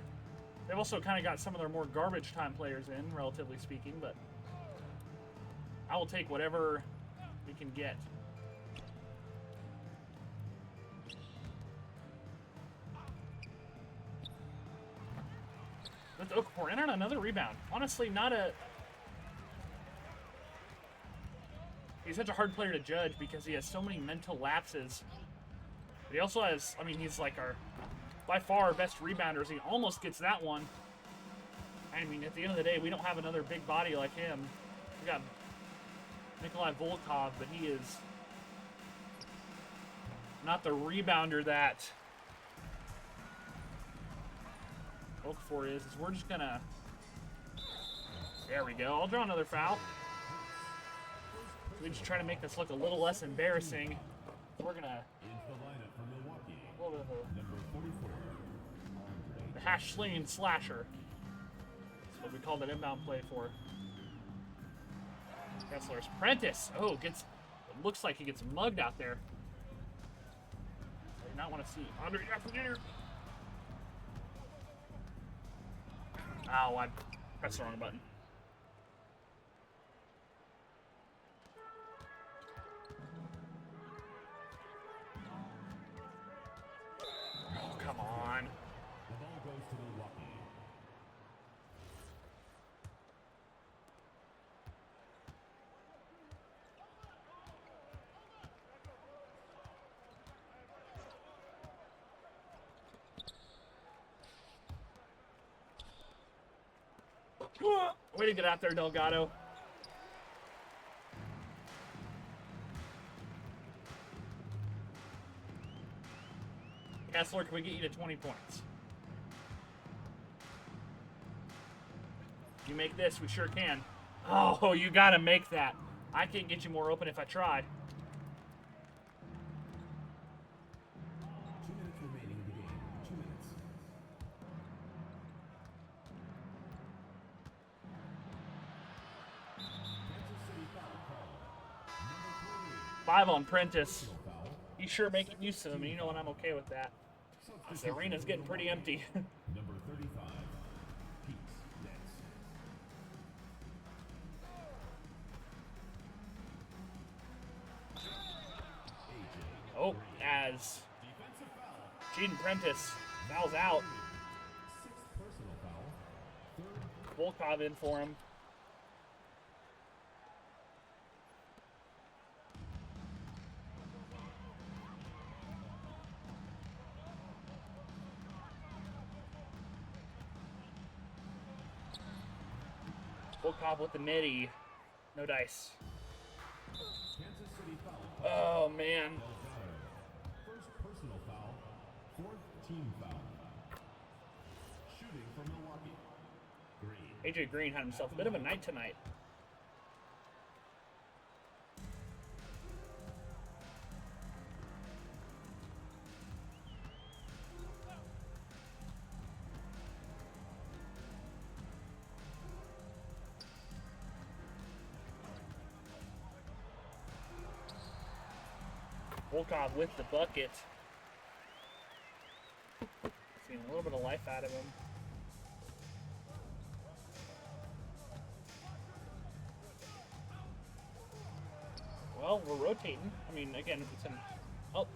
They've also kind of got some of their more garbage time players in, relatively speaking, but I will take whatever we can get. With Okafor in on another rebound. Honestly, not a... He's such a hard player to judge because he has so many mental lapses. But he also has... I mean, he's like by far our best rebounder. He almost gets that one. I mean, at the end of the day, we don't have another big body like him. We got Nikolai Volkov, but he is not the rebounder that Okafor is we're just gonna... There we go. I'll draw another foul. We just try to make this look a little less embarrassing. We're gonna... A little bit of the hash slinging slasher. That's what we call that inbound play for. Kessler's Prentice. Oh, gets... It looks like he gets mugged out there. I do not want to see Andre Jackson Jr. Ow, I pressed the wrong button. Oh, come on. The ball goes to Milwaukee. Way to get out there, Delgado. Kessler, can we get you to 20 points? If you make this, we sure can. Oh, you gotta make that. I can't get you more open if I tried. 2 minutes remaining in the game. 2 minutes. Kansas City foul called. Number 5 on Prentice. foul. He's sure making use of him, and you know what? I'm okay with that. This arena's getting pretty empty. Number 35. Pete next. Oh, as Defensive foul. Jaden Prentice fouls out. 6th personal foul. 3rd. Volkov in for him. Volkov with the midi. No dice. Kansas City foul. Oh, man. First personal foul. 4th team foul. Shooting from Milwaukee. Green. AJ Green had himself a bit of a night tonight. Volkov with the bucket. Seeing a little bit of life out of him. Well, we're rotating. I mean, again, if it's in... Oh.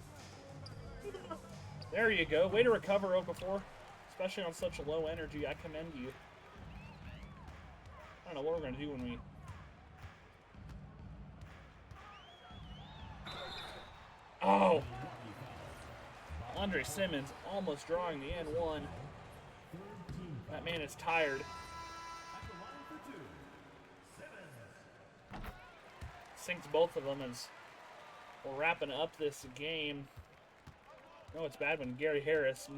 There you go. Way to recover, Okafor. Especially on such a low energy. I commend you. I don't know what we're going to do when we... Oh! Andre Simmons almost drawing the N1. That man is tired. Sinks both of them as we're wrapping up this game. No, it's bad when Gary Harris,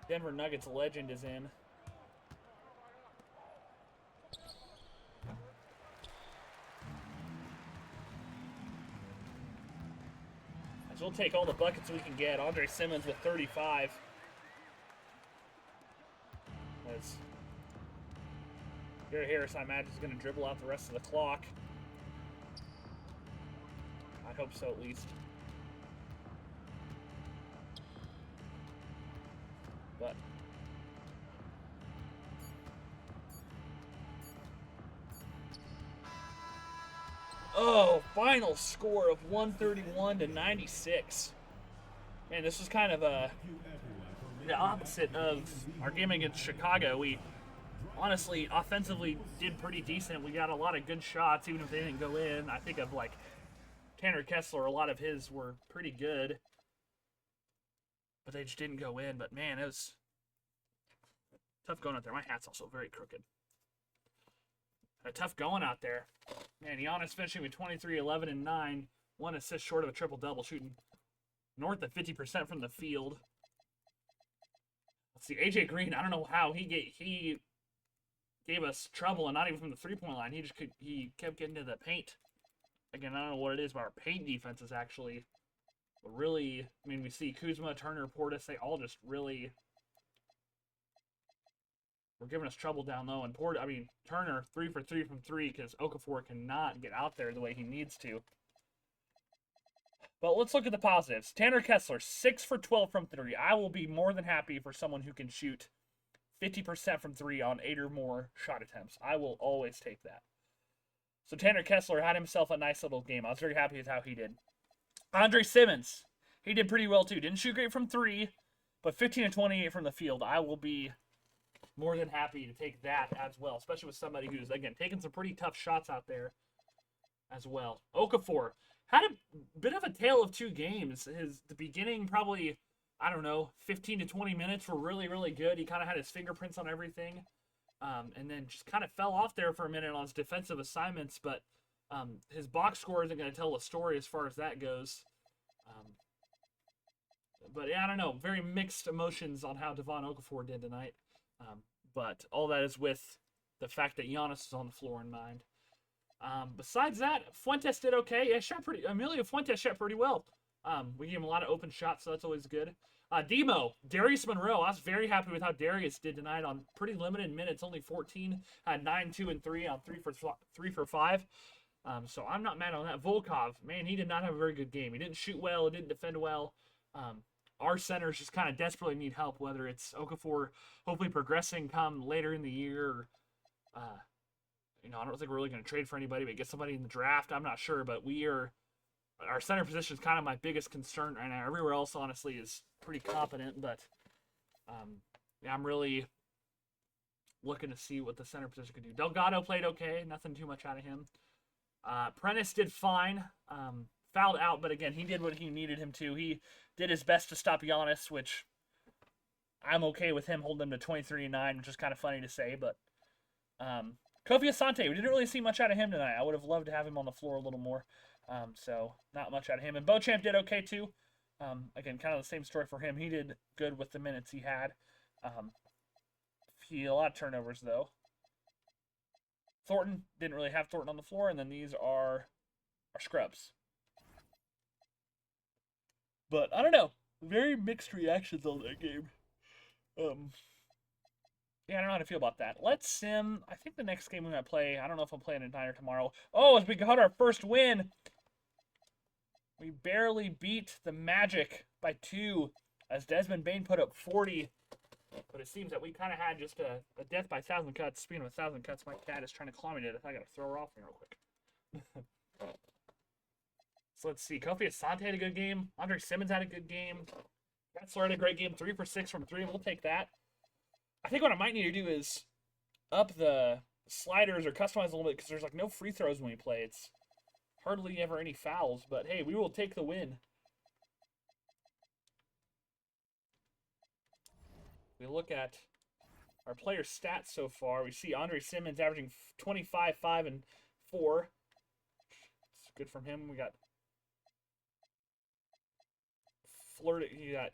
Denver Nuggets legend, is in. As we'll take all the buckets we can get. Andre Simmons with 35. As Gary Harris, I imagine, is going to dribble out the rest of the clock. I hope so, at least. But oh, final score of 131 to 96. Man, this was kind of the opposite of our game against Chicago. We honestly, offensively, did pretty decent. We got a lot of good shots, even if they didn't go in. I think of like Tanner Kessler, a lot of his were pretty good, but they just didn't go in. But man, it was tough going out there. My hat's also very crooked. Tough going out there. Man, Giannis finishing with 23, 11, and 9. 1 assist short of a triple-double, shooting north of 50% from the field. Let's see, AJ Green, I don't know how he gave us trouble, and not even from the three-point line. He kept getting to the paint. Again, I don't know what it is, but our paint defense is actually really, I mean, we see Kuzma, Turner, Portis, they all just really were giving us trouble down low. And Turner 3 for 3 from 3 because Okafor cannot get out there the way he needs to. But let's look at the positives. Tanner Kessler, 6 for 12 from 3. I will be more than happy for someone who can shoot 50% from 3 on 8 or more shot attempts. I will always take that. So Tanner Kessler had himself a nice little game. I was very happy with how he did. Andre Simmons, he did pretty well too. Didn't shoot great from 3, but 15 and 28 from the field. I will be more than happy to take that as well, especially with somebody who's, again, taking some pretty tough shots out there as well. Okafor had a bit of a tale of two games. The beginning, probably, I don't know, 15 to 20 minutes were really, really good. He kind of had his fingerprints on everything. and then just kind of fell off there for a minute on his defensive assignments, but his box score isn't going to tell a story as far as that goes. But yeah, I don't know. Very mixed emotions on how Devon Okafor did tonight. But all that is with the fact that Giannis is on the floor in mind. Besides that, Fuentes did okay. Yeah, Emilio Fuentes shot pretty well. We gave him a lot of open shots, so that's always good. Demo, Darius Monroe. I was very happy with how Darius did tonight on pretty limited minutes, only 14, had 9, 2, and 3 on 3 for 5. So I'm not mad on that. Volkov, man, he did not have a very good game. He didn't shoot well, he didn't defend well. Our centers just kind of desperately need help, whether it's Okafor hopefully progressing come later in the year. Or, I don't think we're really going to trade for anybody, but get somebody in the draft. I'm not sure, but our center position is kind of my biggest concern right now. Everywhere else, honestly, is pretty competent, but yeah, I'm really looking to see what the center position could do. Delgado played okay, nothing too much out of him. Prentice did fine, fouled out, but again, he did what he needed him to. He did his best to stop Giannis, which I'm okay with him holding him to 23-9, which is kind of funny to say, but Kofi Asante, we didn't really see much out of him tonight. I would have loved to have him on the floor a little more. So not much out of him. And Beauchamp did okay too. Again, kind of the same story for him. He did good with the minutes he had. A lot of turnovers though. Thornton didn't really have Thornton on the floor, and then these are our scrubs. But I don't know. Very mixed reactions on that game. Yeah, I don't know how to feel about that. Let's sim. I think the next game we might play, I don't know if I'm playing it tonight or tomorrow. Oh, as we got our first win. We barely beat the Magic by 2 as Desmond Bain put up 40. But it seems that we kind of had just a death by 1,000 cuts. Speaking of 1,000 cuts, my cat is trying to claw me to death. I got to throw her off real quick. So let's see. Kofi Asante had a good game. Andre Simmons had a good game. Getzler had a great game. 3 for 6 from 3. We'll take that. I think what I might need to do is up the sliders or customize a little bit because there's like no free throws when we play. It's hardly ever any fouls, but hey, we will take the win. We look at our player stats so far. We see Andre Simmons averaging 25, 5, and 4. It's good from him. We got he got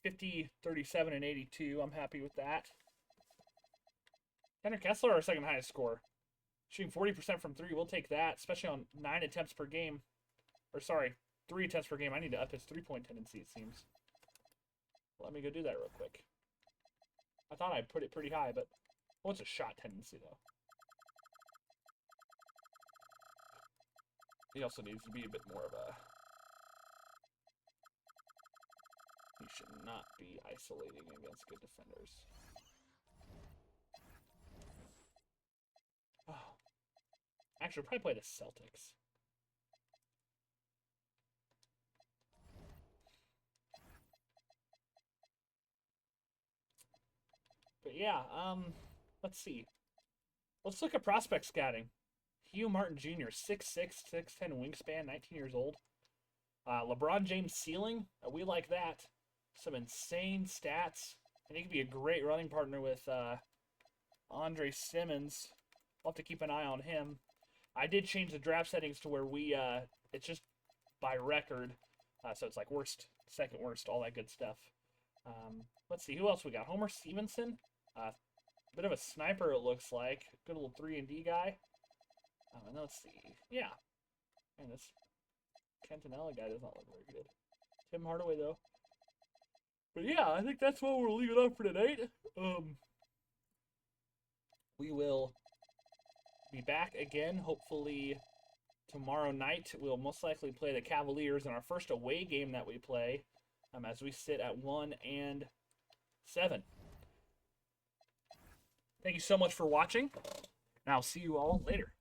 50, 37, and 82. I'm happy with that. Henrik Kessler, our second highest score. Shooting 40% from 3. We'll take that, especially on 9 attempts per game. Or sorry, 3 attempts per game. I need to up his 3-point tendency, it seems. Let me go do that real quick. I thought I'd put it pretty high, but what's a shot tendency, though? He also needs to be a bit more of a... He should not be isolating against good defenders. Oh. Actually, we'll probably play the Celtics. But yeah, let's see. Let's look at prospect scouting. Hugh Martin Jr., 6'6", 6'10", wingspan, 19 years old. LeBron James ceiling, we like that. Some insane stats. And he could be a great running partner with Andre Simmons. We'll have to keep an eye on him. I did change the draft settings to where it's just by record. So it's like worst, second worst, all that good stuff. Let's see, who else we got? Homer Stevenson. Bit of a sniper, it looks like. Good little 3-and-D guy. And let's see. Yeah. Man, this Cantanella guy does not look very good. Tim Hardaway, though. But yeah, I think that's what we'll leave it up for tonight. We will be back again, hopefully tomorrow night. We'll most likely play the Cavaliers in our first away game that we play, as we sit at 1-7. Thank you so much for watching, and I'll see you all later.